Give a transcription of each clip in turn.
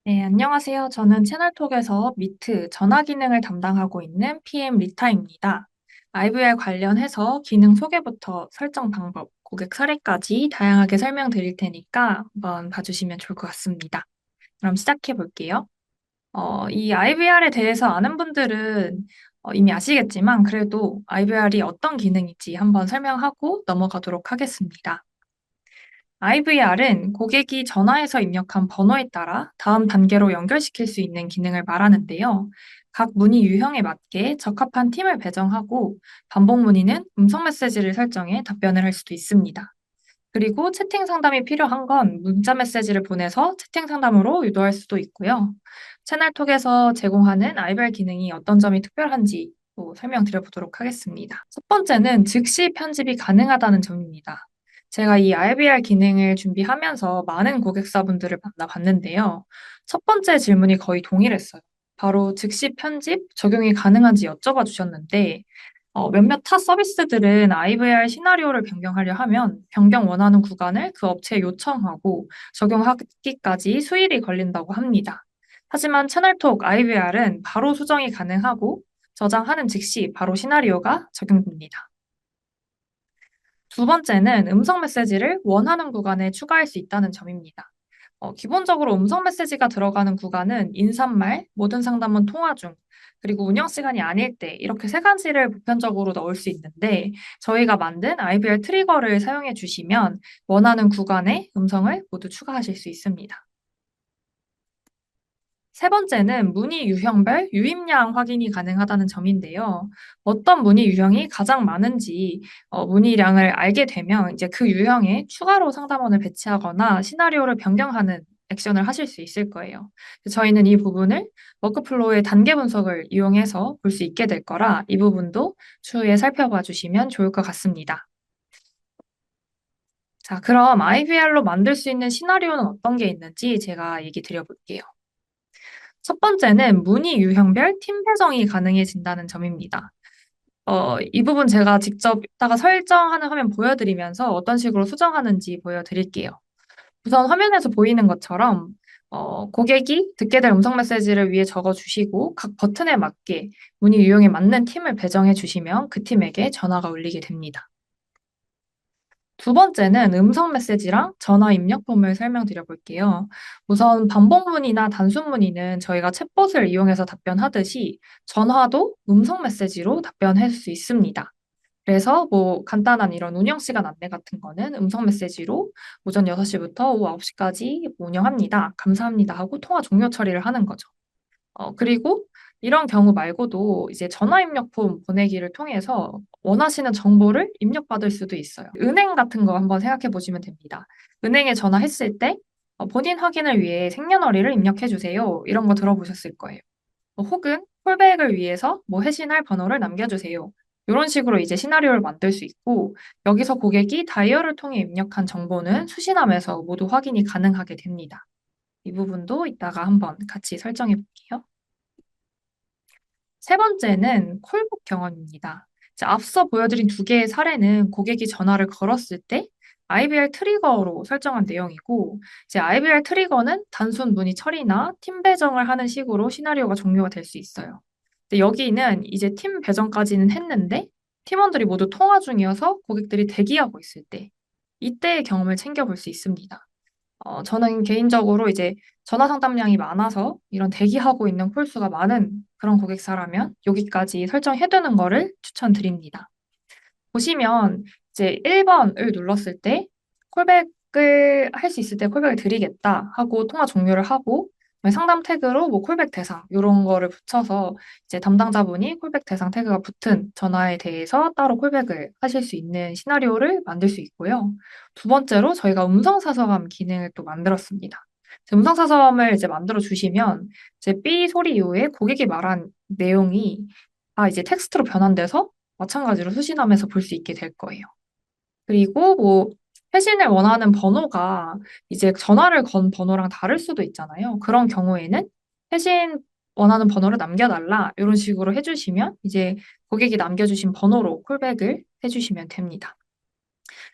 네, 안녕하세요. 저는 채널톡에서 미트 전화 기능을 담당하고 있는 PM 리타입니다. IVR 관련해서 기능 소개부터 설정 방법, 고객 사례까지 다양하게 설명드릴 테니까 한번 봐주시면 좋을 것 같습니다. 그럼 시작해 볼게요. 이 IVR에 대해서 아는 분들은 이미 아시겠지만 그래도 IVR이 어떤 기능인지 한번 설명하고 넘어가도록 하겠습니다. IVR은 고객이 전화해서 입력한 번호에 따라 다음 단계로 연결시킬 수 있는 기능을 말하는데요. 각 문의 유형에 맞게 적합한 팀을 배정하고 반복 문의는 음성 메시지를 설정해 답변을 할 수도 있습니다. 그리고 채팅 상담이 필요한 건 문자 메시지를 보내서 채팅 상담으로 유도할 수도 있고요. 채널톡에서 제공하는 IVR 기능이 어떤 점이 특별한지 또 설명드려 보도록 하겠습니다. 첫 번째는 즉시 편집이 가능하다는 점입니다. 제가 이 IVR 기능을 준비하면서 많은 고객사분들을 만나봤는데요. 첫 번째 질문이 거의 동일했어요. 바로 즉시 편집 적용이 가능한지 여쭤봐 주셨는데, 몇몇 타 서비스들은 IVR 시나리오를 변경하려 하면 변경 원하는 구간을 그 업체에 요청하고 적용하기까지 수일이 걸린다고 합니다. 하지만 채널톡 IVR은 바로 수정이 가능하고 저장하는 즉시 바로 시나리오가 적용됩니다. 두 번째는 음성 메시지를 원하는 구간에 추가할 수 있다는 점입니다. 기본적으로 음성 메시지가 들어가는 구간은 인사말, 모든 상담은 통화 중, 그리고 운영 시간이 아닐 때 이렇게 세 가지를 보편적으로 넣을 수 있는데 저희가 만든 IVR 트리거를 사용해 주시면 원하는 구간에 음성을 모두 추가하실 수 있습니다. 세 번째는 문의 유형별 유입량 확인이 가능하다는 점인데요. 어떤 문의 유형이 가장 많은지 문의량을 알게 되면 이제 그 유형에 추가로 상담원을 배치하거나 시나리오를 변경하는 액션을 하실 수 있을 거예요. 저희는 이 부분을 워크플로우의 단계 분석을 이용해서 볼 수 있게 될 거라 이 부분도 추후에 살펴봐 주시면 좋을 것 같습니다. 자, 그럼 IVR로 만들 수 있는 시나리오는 어떤 게 있는지 제가 얘기 드려볼게요. 첫 번째는 문의 유형별 팀 배정이 가능해진다는 점입니다. 이 부분 제가 직접 이따가 설정하는 화면 보여드리면서 어떤 식으로 수정하는지 보여드릴게요. 우선 화면에서 보이는 것처럼 고객이 듣게 될 음성 메시지를 위에 적어주시고 각 버튼에 맞게 문의 유형에 맞는 팀을 배정해 주시면 그 팀에게 전화가 울리게 됩니다. 두 번째는 음성 메시지랑 전화 입력 폼을 설명드려 볼게요. 우선 반복 문의나 단순 문의는 저희가 챗봇을 이용해서 답변하듯이 전화도 음성 메시지로 답변할 수 있습니다. 그래서 뭐 간단한 이런 운영 시간 안내 같은 거는 음성 메시지로 오전 6시부터 오후 9시까지 운영합니다. 감사합니다 하고 통화 종료 처리를 하는 거죠. 그리고 이런 경우 말고도 이제 전화 입력 폼 보내기를 통해서 원하시는 정보를 입력받을 수도 있어요. 은행 같은 거 한번 생각해 보시면 됩니다. 은행에 전화했을 때 본인 확인을 위해 생년월일을 입력해 주세요. 이런 거 들어보셨을 거예요. 혹은 콜백을 위해서 뭐 회신할 번호를 남겨주세요. 이런 식으로 이제 시나리오를 만들 수 있고 여기서 고객이 다이얼을 통해 입력한 정보는 수신함에서 모두 확인이 가능하게 됩니다. 이 부분도 이따가 한번 같이 설정해 볼게요. 세 번째는 콜북 경험입니다. 이제 앞서 보여드린 두 개의 사례는 고객이 전화를 걸었을 때 IVR 트리거로 설정한 내용이고, 이제 IVR 트리거는 단순 문의 처리나 팀 배정을 하는 식으로 시나리오가 종료가 될 수 있어요. 근데 여기는 이제 팀 배정까지는 했는데 팀원들이 모두 통화 중이어서 고객들이 대기하고 있을 때 이때의 경험을 챙겨볼 수 있습니다. 저는 개인적으로 이제 전화 상담량이 많아서 이런 대기하고 있는 콜수가 많은 그런 고객사라면 여기까지 설정해두는 거를 추천드립니다. 보시면 이제 1번을 눌렀을 때 콜백을 할 수 있을 때 콜백을 드리겠다 하고 통화 종료를 하고 상담 태그로 뭐 콜백 대상 이런 거를 붙여서 이제 담당자분이 콜백 대상 태그가 붙은 전화에 대해서 따로 콜백을 하실 수 있는 시나리오를 만들 수 있고요. 두 번째로 저희가 음성 사서감 기능을 또 만들었습니다. 음성 사서감을 이제 만들어 주시면 이제 삐 소리 이후에 고객이 말한 내용이 이제 텍스트로 변환돼서 마찬가지로 수신함에서 볼 수 있게 될 거예요. 그리고 뭐 회신을 원하는 번호가 이제 전화를 건 번호랑 다를 수도 있잖아요. 그런 경우에는 회신 원하는 번호를 남겨달라 이런 식으로 해주시면 이제 고객이 남겨주신 번호로 콜백을 해주시면 됩니다.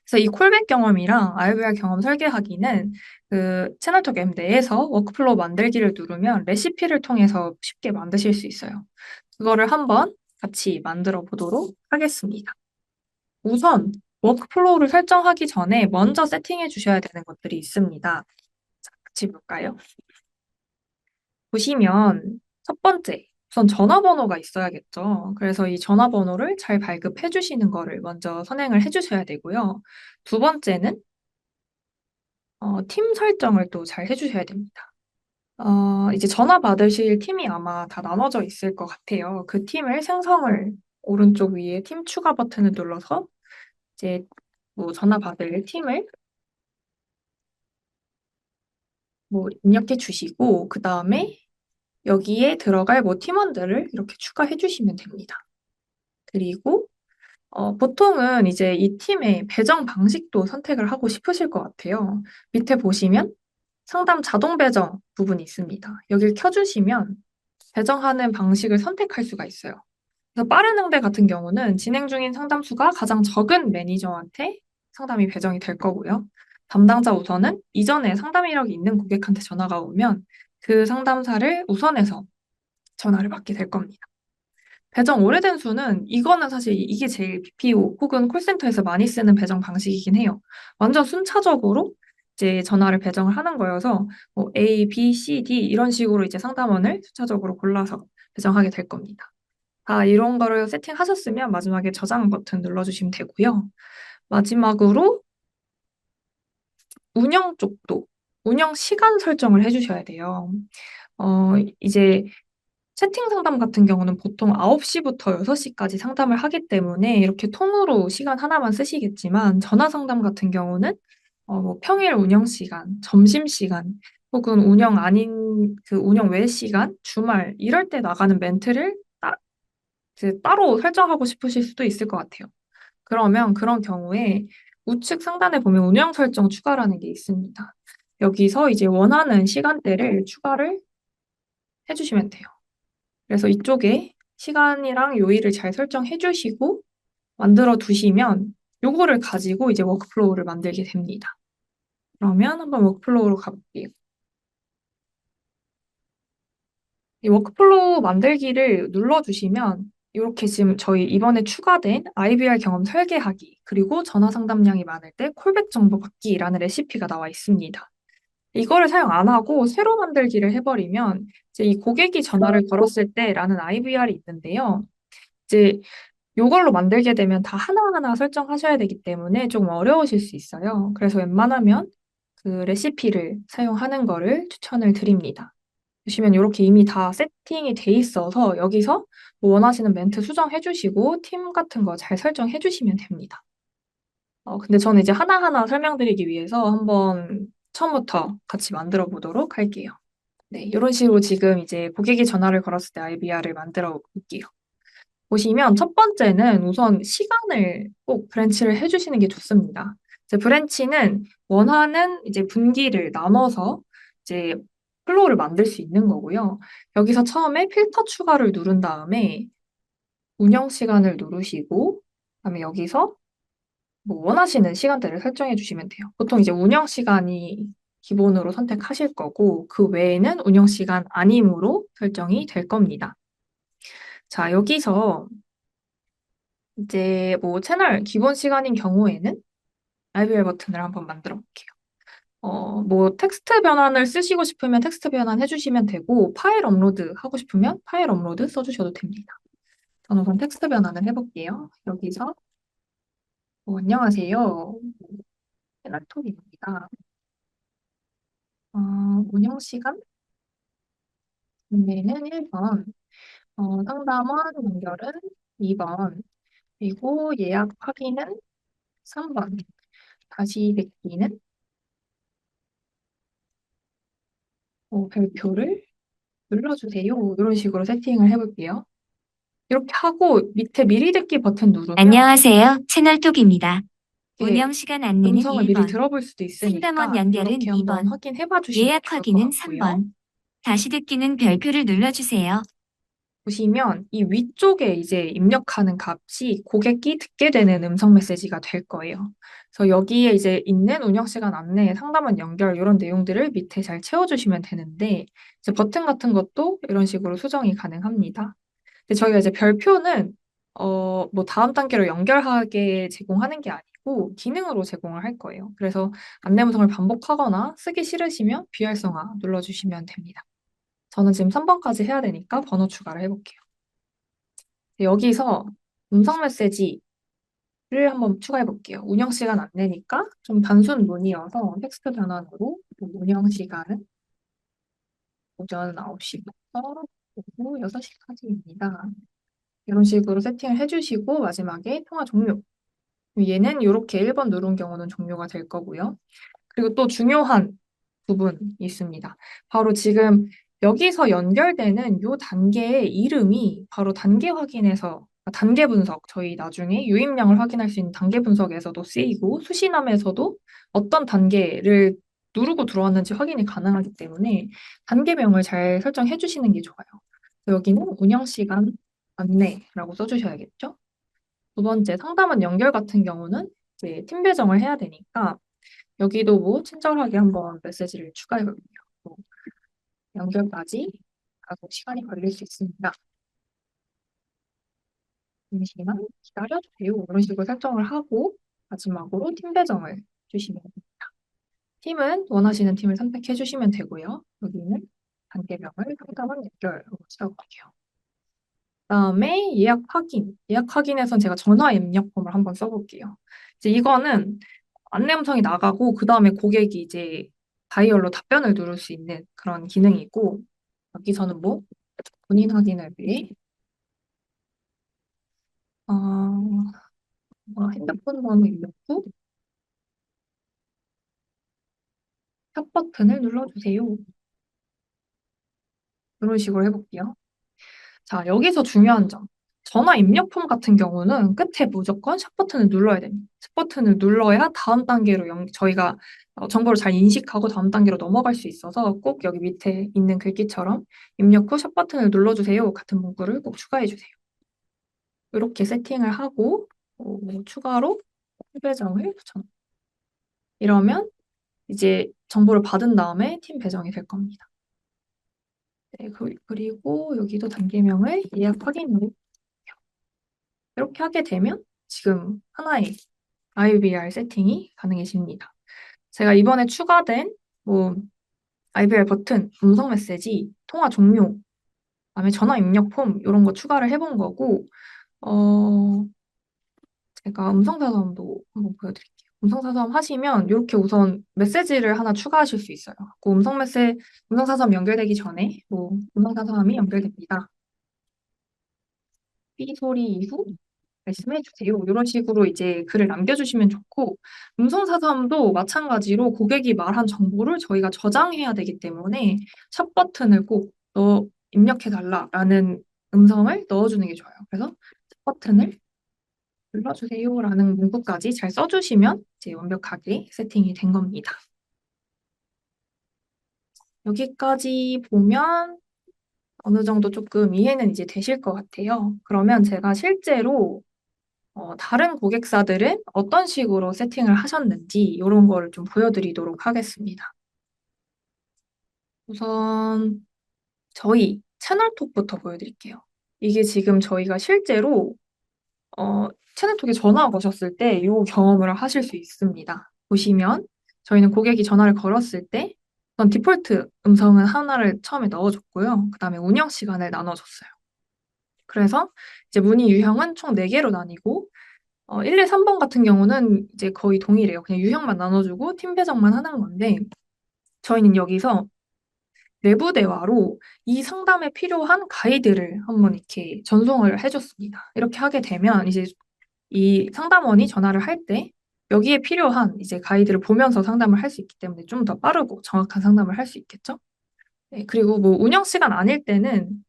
그래서 이 콜백 경험이랑 IVR 경험 설계하기는 그 채널톡 앱 내에서 워크플로우 만들기를 누르면 레시피를 통해서 쉽게 만드실 수 있어요. 그거를 한번 같이 만들어 보도록 하겠습니다. 우선 워크플로우를 설정하기 전에 먼저 세팅해 주셔야 되는 것들이 있습니다. 자, 같이 볼까요? 보시면 첫 번째, 우선 전화번호가 있어야겠죠. 그래서 이 전화번호를 잘 발급해 주시는 거를 먼저 선행을 해 주셔야 되고요. 두 번째는 팀 설정을 또 잘 해 주셔야 됩니다. 이제 전화 받으실 팀이 아마 다 나눠져 있을 것 같아요. 그 팀을 생성을 오른쪽 위에 팀 추가 버튼을 눌러서 이제 뭐 전화 받을 팀을 뭐 입력해 주시고 그 다음에 여기에 들어갈 뭐 팀원들을 이렇게 추가해 주시면 됩니다. 그리고 보통은 이제 이 팀의 배정 방식도 선택을 하고 싶으실 것 같아요. 밑에 보시면 상담 자동 배정 부분이 있습니다. 여기를 켜주시면 배정하는 방식을 선택할 수가 있어요. 그래서 빠른 응대 같은 경우는 진행 중인 상담수가 가장 적은 매니저한테 상담이 배정이 될 거고요. 담당자 우선은 이전에 상담 이력이 있는 고객한테 전화가 오면 그 상담사를 우선해서 전화를 받게 될 겁니다. 배정 오래된 수는 이거는 사실 이게 제일 BPO 혹은 콜센터에서 많이 쓰는 배정 방식이긴 해요. 완전 순차적으로 이제 전화를 배정을 하는 거여서 뭐 A, B, C, D 이런 식으로 이제 상담원을 순차적으로 골라서 배정하게 될 겁니다. 다 이런 거를 세팅하셨으면 마지막에 저장 버튼 눌러주시면 되고요. 마지막으로 운영 쪽도 운영 시간 설정을 해주셔야 돼요. 이제 채팅 상담 같은 경우는 보통 9시부터 6시까지 상담을 하기 때문에 이렇게 통으로 시간 하나만 쓰시겠지만 전화 상담 같은 경우는 뭐 평일 운영 시간, 점심 시간 혹은 운영 아닌 그 운영 외 시간, 주말 이럴 때 나가는 멘트를 이제 따로 설정하고 싶으실 수도 있을 것 같아요. 그러면 그런 경우에 우측 상단에 보면 운영 설정 추가라는 게 있습니다. 여기서 이제 원하는 시간대를 추가를 해주시면 돼요. 그래서 이쪽에 시간이랑 요일을 잘 설정해 주시고 만들어 두시면 요거를 가지고 이제 워크플로우를 만들게 됩니다. 그러면 한번 워크플로우로 가볼게요. 이 워크플로우 만들기를 눌러주시면 이렇게 지금 저희 이번에 추가된 IVR 경험 설계하기 그리고 전화 상담량이 많을 때 콜백 정보 받기라는 레시피가 나와 있습니다. 이거를 사용 안 하고 새로 만들기를 해버리면 이제 이 고객이 전화를 걸었을 때라는 IVR이 있는데요. 이제 요걸로 만들게 되면 다 하나하나 설정하셔야 되기 때문에 조금 어려우실 수 있어요. 그래서 웬만하면 그 레시피를 사용하는 거를 추천을 드립니다. 보시면 이렇게 이미 다 세팅이 돼 있어서 여기서 뭐 원하시는 멘트 수정해 주시고 팀 같은 거 잘 설정해 주시면 됩니다. 근데 저는 이제 하나하나 설명드리기 위해서 한번 처음부터 같이 만들어 보도록 할게요. 네, 이런 식으로 지금 이제 고객이 전화를 걸었을 때 IVR을 만들어 볼게요. 보시면 첫 번째는 우선 시간을 꼭 브랜치를 해주시는 게 좋습니다. 이제 브랜치는 원하는 이제 분기를 나눠서 이제 플로우를 만들 수 있는 거고요. 여기서 처음에 필터 추가를 누른 다음에 운영 시간을 누르시고, 그다음에 여기서 뭐 원하시는 시간대를 설정해 주시면 돼요. 보통 이제 운영 시간이 기본으로 선택하실 거고, 그 외에는 운영 시간 아님으로 설정이 될 겁니다. 자, 여기서 이제 뭐 채널 기본 시간인 경우에는 IVR 버튼을 한번 만들어 볼게요. 뭐 텍스트 변환을 쓰시고 싶으면 텍스트 변환 해주시면 되고 파일 업로드 하고 싶으면 파일 업로드 써주셔도 됩니다. 저는 우선 텍스트 변환을 해볼게요. 여기서 안녕하세요. laptop입니다. 운영 시간 구매는 1번, 상담원 연결은 2번, 그리고 예약 확인은 3번, 다시 뵙기는 별표를 눌러주세요. 이런 식으로 세팅을 해볼게요. 이렇게 하고 밑에 미리 듣기 버튼 누르면 안녕하세요. 채널톡입니다. 이게 운영 시간 안내는 음성을 미리 1번, 들어볼 수도 상담원 있으니까 연결은 이렇게 한번 2번, 확인해 봐 주시면 예약 좋을 것 확인은 같고요. 3번, 다시 듣기는 별표를 눌러주세요. 보시면 이 위쪽에 이제 입력하는 값이 고객이 듣게 되는 음성 메시지가 될 거예요. 그래서 여기에 이제 있는 운영 시간 안내, 상담원 연결 이런 내용들을 밑에 잘 채워주시면 되는데 이제 버튼 같은 것도 이런 식으로 수정이 가능합니다. 근데 저희가 이제 별표는 뭐 다음 단계로 연결하게 제공하는 게 아니고 기능으로 제공을 할 거예요. 그래서 안내문성을 반복하거나 쓰기 싫으시면 비활성화 눌러주시면 됩니다. 저는 지금 3번까지 해야 되니까 번호 추가를 해볼게요. 여기서 음성 메시지를 한번 추가해 볼게요. 운영 시간 안내니까 좀 단순 문이어서 텍스트 변환으로 운영 시간은 오전 9시부터 오후 6시까지입니다. 이런 식으로 세팅을 해주시고 마지막에 통화 종료. 얘는 이렇게 1번 누른 경우는 종료가 될 거고요. 그리고 또 중요한 부분이 있습니다. 바로 지금 여기서 연결되는 이 단계의 이름이 바로 단계 확인에서 단계 분석, 저희 나중에 유입량을 확인할 수 있는 단계 분석에서도 쓰이고 수신함에서도 어떤 단계를 누르고 들어왔는지 확인이 가능하기 때문에 단계명을 잘 설정해 주시는 게 좋아요. 여기는 운영 시간 안내라고 써주셔야겠죠? 두 번째, 상담원 연결 같은 경우는 이제 팀 배정을 해야 되니까 여기도 뭐 친절하게 한번 메시지를 추가해 볼게요. 뭐 연결까지 아주 시간이 걸릴 수 있습니다. 잠시만 기다려주세요. 이런 식으로 설정을 하고 마지막으로 팀 배정을 주시면 됩니다. 팀은 원하시는 팀을 선택해 주시면 되고요. 여기는 단계명을 상담원 연결로 써볼게요. 그다음에 예약 확인. 예약 확인에선 제가 전화 입력폼을 한번 써볼게요. 이제 이거는 안내 음성이 나가고 그다음에 고객이 이제 다이얼로 답변을 누를 수 있는 그런 기능이고 여기서는 뭐 본인 확인을 위해 핸드폰 번호 입력후 샵 버튼을 눌러주세요. 이런 식으로 해볼게요. 자, 여기서 중요한 점. 전화 입력폼 같은 경우는 끝에 무조건 샵 버튼을 눌러야 됩니다. 샵 버튼을 눌러야 다음 단계로 저희가 정보를 잘 인식하고 다음 단계로 넘어갈 수 있어서 꼭 여기 밑에 있는 글귀처럼 입력 후 샵 버튼을 눌러주세요 같은 문구를 꼭 추가해 주세요. 이렇게 세팅을 하고 추가로 배정을 붙여. 이러면 이제 정보를 받은 다음에 팀 배정이 될 겁니다. 네, 그리고 여기도 단계명을 예약 확인으로 이렇게 하게 되면 지금 하나의 IVR 세팅이 가능해집니다. 제가 이번에 추가된 뭐 IVR 버튼, 음성 메시지, 통화 종료, 그다음에 전화 입력 폼 이런 거 추가를 해본 거고 제가 음성사서함도 한번 보여드릴게요. 음성사서함 하시면 이렇게 우선 메시지를 하나 추가하실 수 있어요. 그 음성사서함 연결되기 전에 뭐 음성사서함이 연결됩니다. 삐 소리 이후 말씀해 주세요. 이런 식으로 이제 글을 남겨주시면 좋고, 음성사서함도 마찬가지로 고객이 말한 정보를 저희가 저장해야 되기 때문에 샵 버튼을 꼭 입력해 달라라는 음성을 넣어주는 게 좋아요. 그래서 샵 버튼을 눌러주세요라는 문구까지 잘 써주시면 이제 완벽하게 세팅이 된 겁니다. 여기까지 보면 어느 정도 조금 이해는 이제 되실 것 같아요. 그러면 제가 실제로 다른 고객사들은 어떤 식으로 세팅을 하셨는지 이런 거를 좀 보여드리도록 하겠습니다. 우선 저희 채널톡부터 보여드릴게요. 이게 지금 저희가 실제로 채널톡에 전화 거셨을 때 이 경험을 하실 수 있습니다. 보시면 저희는 고객이 전화를 걸었을 때 우선 디폴트 음성은 하나를 처음에 넣어줬고요. 그 다음에 운영 시간을 나눠줬어요. 그래서 이제 문의 유형은 총 4개로 나뉘고 1, 2, 3번 같은 경우는 이제 거의 동일해요. 그냥 유형만 나눠주고 팀 배정만 하는 건데, 저희는 여기서 내부 대화로 이 상담에 필요한 가이드를 한번 이렇게 전송을 해줬습니다. 이렇게 하게 되면 이제 이 상담원이 전화를 할 때 여기에 필요한 이제 가이드를 보면서 상담을 할 수 있기 때문에 좀 더 빠르고 정확한 상담을 할 수 있겠죠? 네, 그리고 뭐 운영 시간 아닐 때는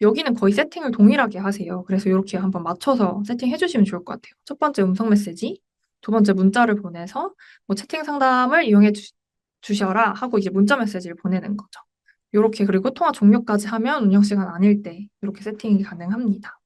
여기는 거의 세팅을 동일하게 하세요. 그래서 이렇게 한번 맞춰서 세팅해 주시면 좋을 것 같아요. 첫 번째 음성 메시지, 두 번째 문자를 보내서 뭐 채팅 상담을 이용해 주셔라 하고 이제 문자 메시지를 보내는 거죠. 요렇게 그리고 통화 종료까지 하면 운영 시간 아닐 때 이렇게 세팅이 가능합니다.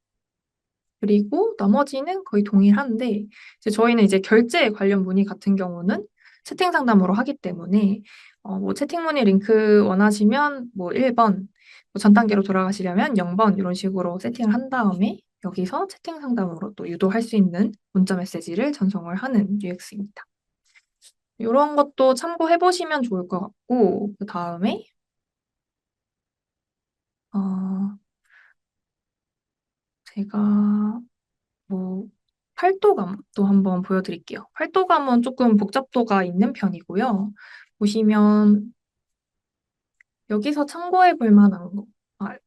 그리고 나머지는 거의 동일한데 이제 저희는 이제 결제 관련 문의 같은 경우는 채팅 상담으로 하기 때문에 뭐 채팅 문의 링크 원하시면 뭐 1번, 뭐 전 단계로 돌아가시려면 0번 이런 식으로 세팅을 한 다음에 여기서 채팅 상담으로 또 유도할 수 있는 문자 메시지를 전송을 하는 UX입니다. 이런 것도 참고해 보시면 좋을 것 같고 그 다음에 제가 뭐 팔도감도 한번 보여드릴게요. 팔도감은 조금 복잡도가 있는 편이고요. 보시면 여기서 참고해 볼 만한 거.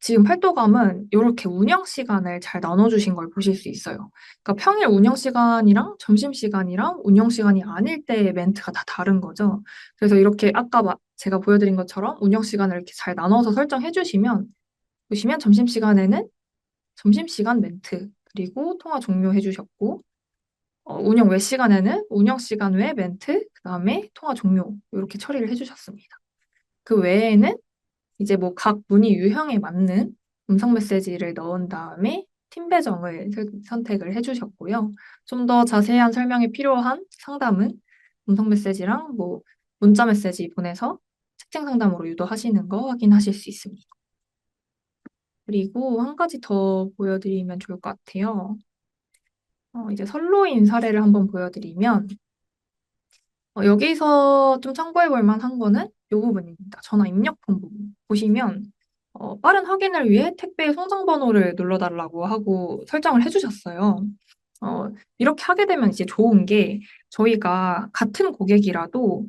지금 팔도감은 이렇게 운영 시간을 잘 나눠주신 걸 보실 수 있어요. 그러니까 평일 운영 시간이랑 점심 시간이랑 운영 시간이 아닐 때의 멘트가 다 다른 거죠. 그래서 이렇게 아까 제가 보여드린 것처럼 운영 시간을 이렇게 잘 나눠서 설정해 주시면 보시면 점심 시간에는 점심 시간 멘트 그리고 통화 종료해 주셨고 운영 외 시간에는 운영 시간 외 멘트, 그다음에 통화 종료 이렇게 처리를 해주셨습니다. 그 외에는 이제 뭐 각 문의 유형에 맞는 음성 메시지를 넣은 다음에 팀 배정을 선택을 해주셨고요. 좀 더 자세한 설명이 필요한 상담은 음성 메시지랑 뭐 문자 메시지 보내서 채팅 상담으로 유도하시는 거 확인하실 수 있습니다. 그리고 한 가지 더 보여드리면 좋을 것 같아요. 이제 선로인 사례를 한번 보여드리면 여기서 좀 참고해 볼 만한 거는 이 부분입니다. 전화 입력폰 부분. 보시면 빠른 확인을 위해 택배 송장 번호를 눌러달라고 하고 설정을 해주셨어요. 어, 이렇게 하게 되면 이제 좋은 게 저희가 같은 고객이라도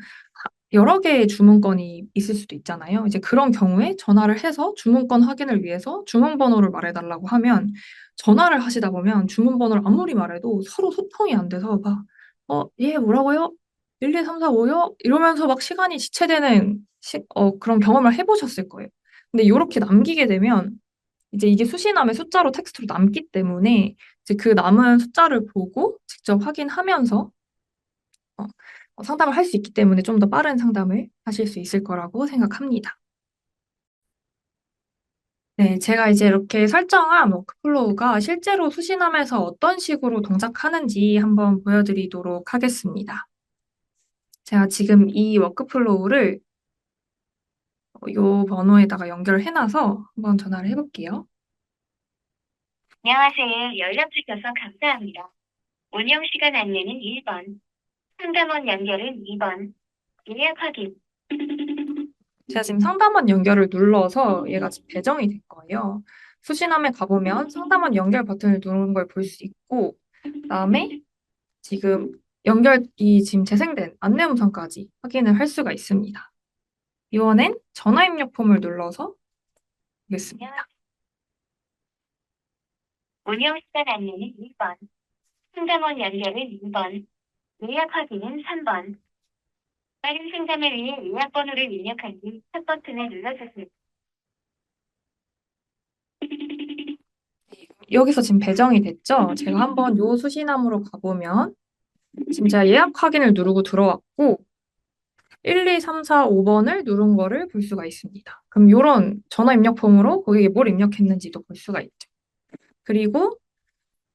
여러 개의 주문건이 있을 수도 있잖아요. 이제 그런 경우에 전화를 해서 주문건 확인을 위해서 주문 번호를 말해달라고 하면 전화를 하시다 보면 주문 번호를 아무리 말해도 서로 소통이 안 돼서 막, 예, 뭐라고요? 1, 2, 3, 4, 5요? 이러면서 막 시간이 지체되는 그런 경험을 해보셨을 거예요. 근데 이렇게 남기게 되면 이제 이게 수시남의 숫자로 텍스트로 남기 때문에 이제 그 남은 숫자를 보고 직접 확인하면서 어, 상담을 할 수 있기 때문에 좀 더 빠른 상담을 하실 수 있을 거라고 생각합니다. 네, 제가 이제 이렇게 설정한 워크플로우가 실제로 수신함에서 어떤 식으로 동작하는지 한번 보여드리도록 하겠습니다. 제가 지금 이 워크플로우를 이 번호에다가 연결을 해놔서 한번 전화를 해볼게요. 안녕하세요. 연락 주셔서 감사합니다. 운영 시간 안내는 1번, 상담원 연결은 2번, 예약 확인. 제가 지금 상담원 연결을 눌러서 얘가 지금 배정이 된 거예요. 수신함에 가보면 상담원 연결 버튼을 누른 걸 볼 수 있고, 그다음에 지금 연결이 지금 재생된 안내 음성까지 확인을 할 수가 있습니다. 이번엔 전화 입력 폼을 눌러서 보겠습니다. 운영 시간 안내는 1번, 상담원 연결은 2번, 예약 확인은 3번. 빠른 상담을 위해 예약 번호를 입력한 뒤 첫 버튼을 눌러주세요. 여기서 지금 배정이 됐죠? 제가 한번 요 수신함으로 가보면 지금 제가 예약 확인을 누르고 들어왔고 1, 2, 3, 4, 5번을 누른 거를 볼 수가 있습니다. 그럼 이런 전화 입력 폼으로 거기에 뭘 입력했는지도 볼 수가 있죠. 그리고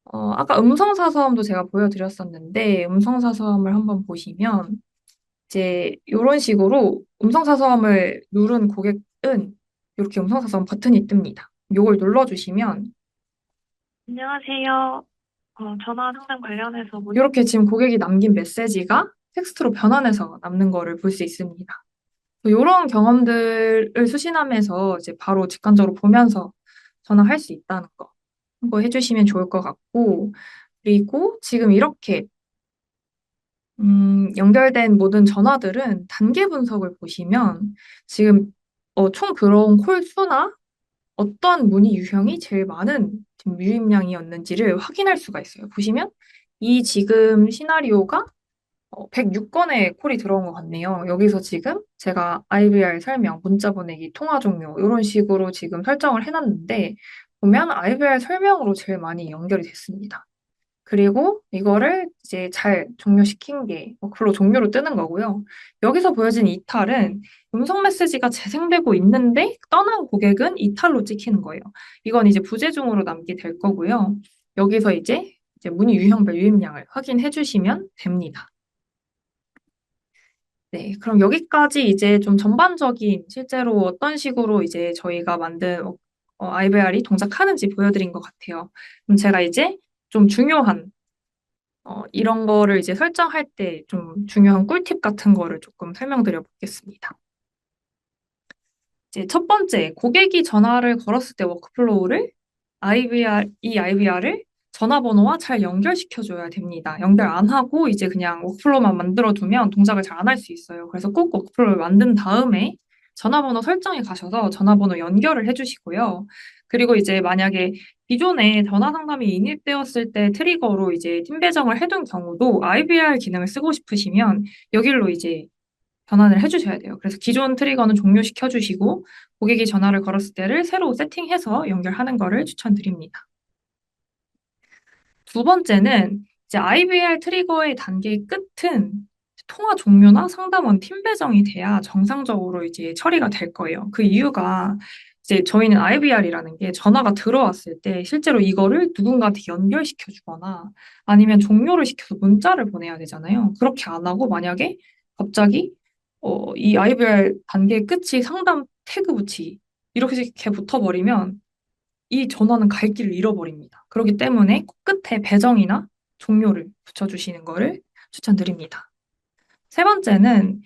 아까 음성사서함도 제가 보여드렸었는데 음성사서함을 한번 보시면 이제 이런 식으로 음성사서함을 누른 고객은 이렇게 음성사서함 버튼이 뜹니다. 이걸 눌러주시면 안녕하세요. 전화 상담 관련해서 이렇게 지금 고객이 남긴 메시지가 텍스트로 변환해서 남는 거를 볼 수 있습니다. 이런 경험들을 수신하면서 이제 바로 직관적으로 보면서 전화할 수 있다는 거 한번 해주시면 좋을 것 같고 그리고 지금 이렇게 연결된 모든 전화들은 단계 분석을 보시면 지금 총 들어온 콜 수나 어떤 문의 유형이 제일 많은 지금 유입량이었는지를 확인할 수가 있어요. 보시면 이 지금 시나리오가 106건의 콜이 들어온 것 같네요. 여기서 지금 제가 IVR 설명, 문자 보내기, 통화 종료 이런 식으로 지금 설정을 해놨는데 보면 IVR 설명으로 제일 많이 연결이 됐습니다. 그리고 이거를 이제 잘 종료시킨 게 글로 종료로 뜨는 거고요. 여기서 보여진 이탈은 음성 메시지가 재생되고 있는데 떠난 고객은 이탈로 찍히는 거예요. 이건 이제 부재중으로 남게 될 거고요. 여기서 이제 문의 유형별 유입량을 확인해 주시면 됩니다. 네, 그럼 여기까지 이제 좀 전반적인 실제로 어떤 식으로 이제 저희가 만든 IVR이 동작하는지 보여드린 것 같아요. 그럼 제가 이제 좀 중요한 이런 거를 이제 설정할 때 좀 중요한 꿀팁 같은 거를 조금 설명드려 보겠습니다. 이제 첫 번째, 고객이 전화를 걸었을 때 워크플로우를 이 IVR을 전화번호와 잘 연결시켜줘야 됩니다. 연결 안 하고 이제 그냥 워크플로우만 만들어두면 동작을 잘 안 할 수 있어요. 그래서 꼭 워크플로우를 만든 다음에 전화번호 설정에 가셔서 전화번호 연결을 해주시고요. 그리고 이제 만약에 기존에 전화 상담이 인입되었을 때 트리거로 이제 팀 배정을 해둔 경우도 IVR 기능을 쓰고 싶으시면 여기로 이제 변환을 해주셔야 돼요. 그래서 기존 트리거는 종료시켜 주시고 고객이 전화를 걸었을 때를 새로 세팅해서 연결하는 거를 추천드립니다. 두 번째는 이제 IVR 트리거의 단계의 끝은 통화 종료나 상담원 팀 배정이 돼야 정상적으로 이제 처리가 될 거예요. 그 이유가 이제 저희는 IVR이라는 게 전화가 들어왔을 때 실제로 이거를 누군가한테 연결시켜 주거나 아니면 종료를 시켜서 문자를 보내야 되잖아요. 그렇게 안 하고 만약에 갑자기 이 IVR 단계의 끝이 상담 태그 붙이기 이렇게 붙어버리면 이 전화는 갈 길을 잃어버립니다. 그렇기 때문에 꼭 끝에 배정이나 종료를 붙여주시는 거를 추천드립니다. 세 번째는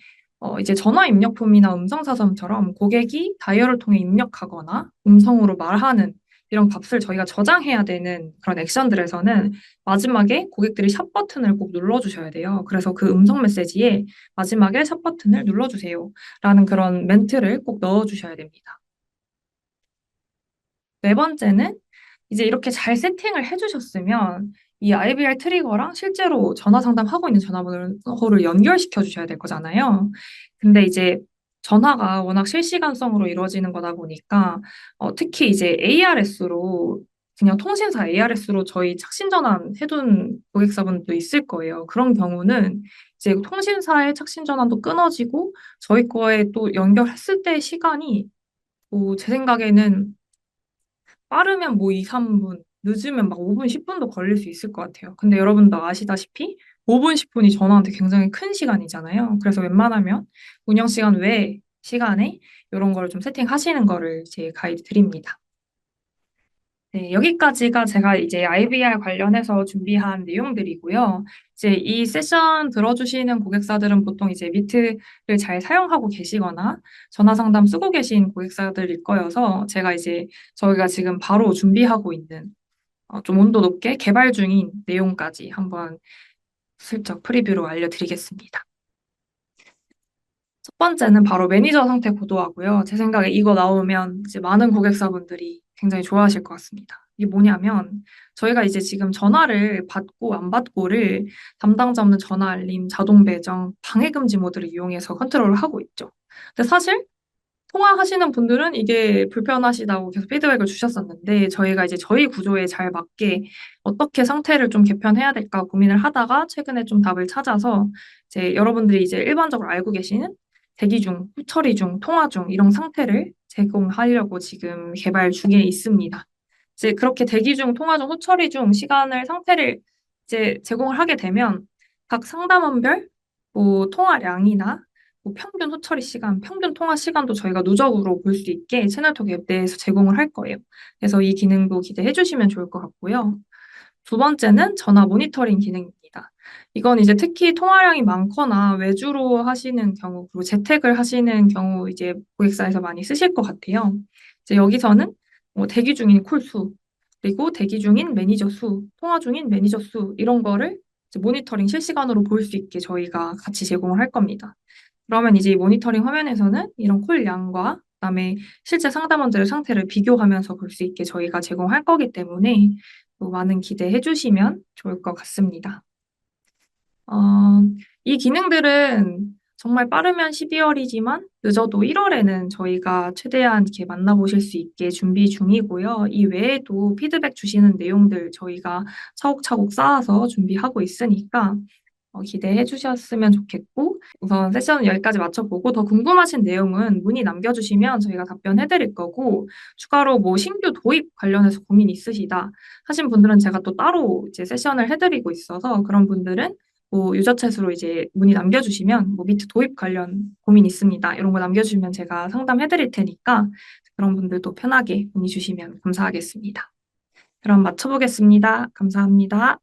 이제 전화 입력 폼이나 음성 사서처럼 고객이 다이얼을 통해 입력하거나 음성으로 말하는 이런 값을 저희가 저장해야 되는 그런 액션들에서는 마지막에 고객들이 샵 버튼을 꼭 눌러주셔야 돼요. 그래서 그 음성 메시지에 마지막에 샵 버튼을 눌러주세요. 라는 그런 멘트를 꼭 넣어주셔야 됩니다. 네 번째는 이제 이렇게 잘 세팅을 해주셨으면 이 IVR 트리거랑 실제로 전화 상담하고 있는 전화번호를 연결시켜 주셔야 될 거잖아요. 근데 이제 전화가 워낙 실시간성으로 이루어지는 거다 보니까 특히 이제 ARS로 그냥 통신사 ARS로 저희 착신 전환 해둔 고객사분도 있을 거예요. 그런 경우는 이제 통신사의 착신 전환도 끊어지고 저희 거에 또 연결했을 때 시간이 제 생각에는 빠르면 뭐 2, 3분, 늦으면 막 5분, 10분도 걸릴 수 있을 것 같아요. 근데 여러분도 아시다시피 5분, 10분이 전화한테 굉장히 큰 시간이잖아요. 그래서 웬만하면 운영 시간 외에 시간에 이런 거를 좀 세팅하시는 거를 제 가이드 드립니다. 네, 여기까지가 제가 이제 IVR 관련해서 준비한 내용들이고요. 이제 이 세션 들어주시는 고객사들은 보통 이제 미트를 잘 사용하고 계시거나 전화 상담 쓰고 계신 고객사들일 거여서 제가 이제 저희가 지금 바로 준비하고 있는 좀 온도 높게 개발 중인 내용까지 한번 슬쩍 프리뷰로 알려드리겠습니다. 첫 번째는 바로 매니저 상태 고도화고요. 제 생각에 이거 나오면 이제 많은 고객사분들이 굉장히 좋아하실 것 같습니다. 이게 뭐냐면 저희가 이제 지금 전화를 받고 안 받고를 담당자 없는 전화 알림, 자동 배정, 방해 금지 모드를 이용해서 컨트롤을 하고 있죠. 근데 사실 통화하시는 분들은 이게 불편하시다고 계속 피드백을 주셨었는데 저희가 이제 저희 구조에 잘 맞게 어떻게 상태를 좀 개편해야 될까 고민을 하다가 최근에 좀 답을 찾아서 이제 여러분들이 이제 일반적으로 알고 계시는 대기 중, 후처리 중, 통화 중 이런 상태를 제공하려고 지금 개발 중에 있습니다. 이제 그렇게 대기 중, 통화 중, 후처리 중 시간을 상태를 이제 제공을 하게 되면 각 상담원별 뭐 통화량이나 뭐 평균 후처리 시간, 평균 통화 시간도 저희가 누적으로 볼 수 있게 채널톡 앱 내에서 제공을 할 거예요. 그래서 이 기능도 기대해 주시면 좋을 것 같고요. 두 번째는 전화 모니터링 기능입니다. 이건 이제 특히 통화량이 많거나 외주로 하시는 경우, 그리고 재택을 하시는 경우 이제 고객사에서 많이 쓰실 것 같아요. 이제 여기서는 대기 중인 콜 수, 그리고 대기 중인 매니저 수, 통화 중인 매니저 수, 이런 거를 이제 모니터링 실시간으로 볼 수 있게 저희가 같이 제공을 할 겁니다. 그러면 이제 이 모니터링 화면에서는 이런 콜 양과 그다음에 실제 상담원들의 상태를 비교하면서 볼 수 있게 저희가 제공할 거기 때문에 또 많은 기대해 주시면 좋을 것 같습니다. 어, 이 기능들은 정말 빠르면 12월이지만 늦어도 1월에는 저희가 최대한 이렇게 만나보실 수 있게 준비 중이고요. 이 외에도 피드백 주시는 내용들 저희가 차곡차곡 쌓아서 준비하고 있으니까 기대해 주셨으면 좋겠고, 우선 세션은 여기까지 마쳐보고 더 궁금하신 내용은 문의 남겨주시면 저희가 답변해 드릴 거고, 추가로 뭐 신규 도입 관련해서 고민 있으시다 하신 분들은 제가 또 따로 이제 세션을 해드리고 있어서 그런 분들은 뭐 유저챗으로 이제 문의 남겨주시면 뭐 미트 도입 관련 고민 있습니다. 이런 거 남겨주시면 제가 상담해 드릴 테니까 그런 분들도 편하게 문의 주시면 감사하겠습니다. 그럼 마쳐보겠습니다. 감사합니다.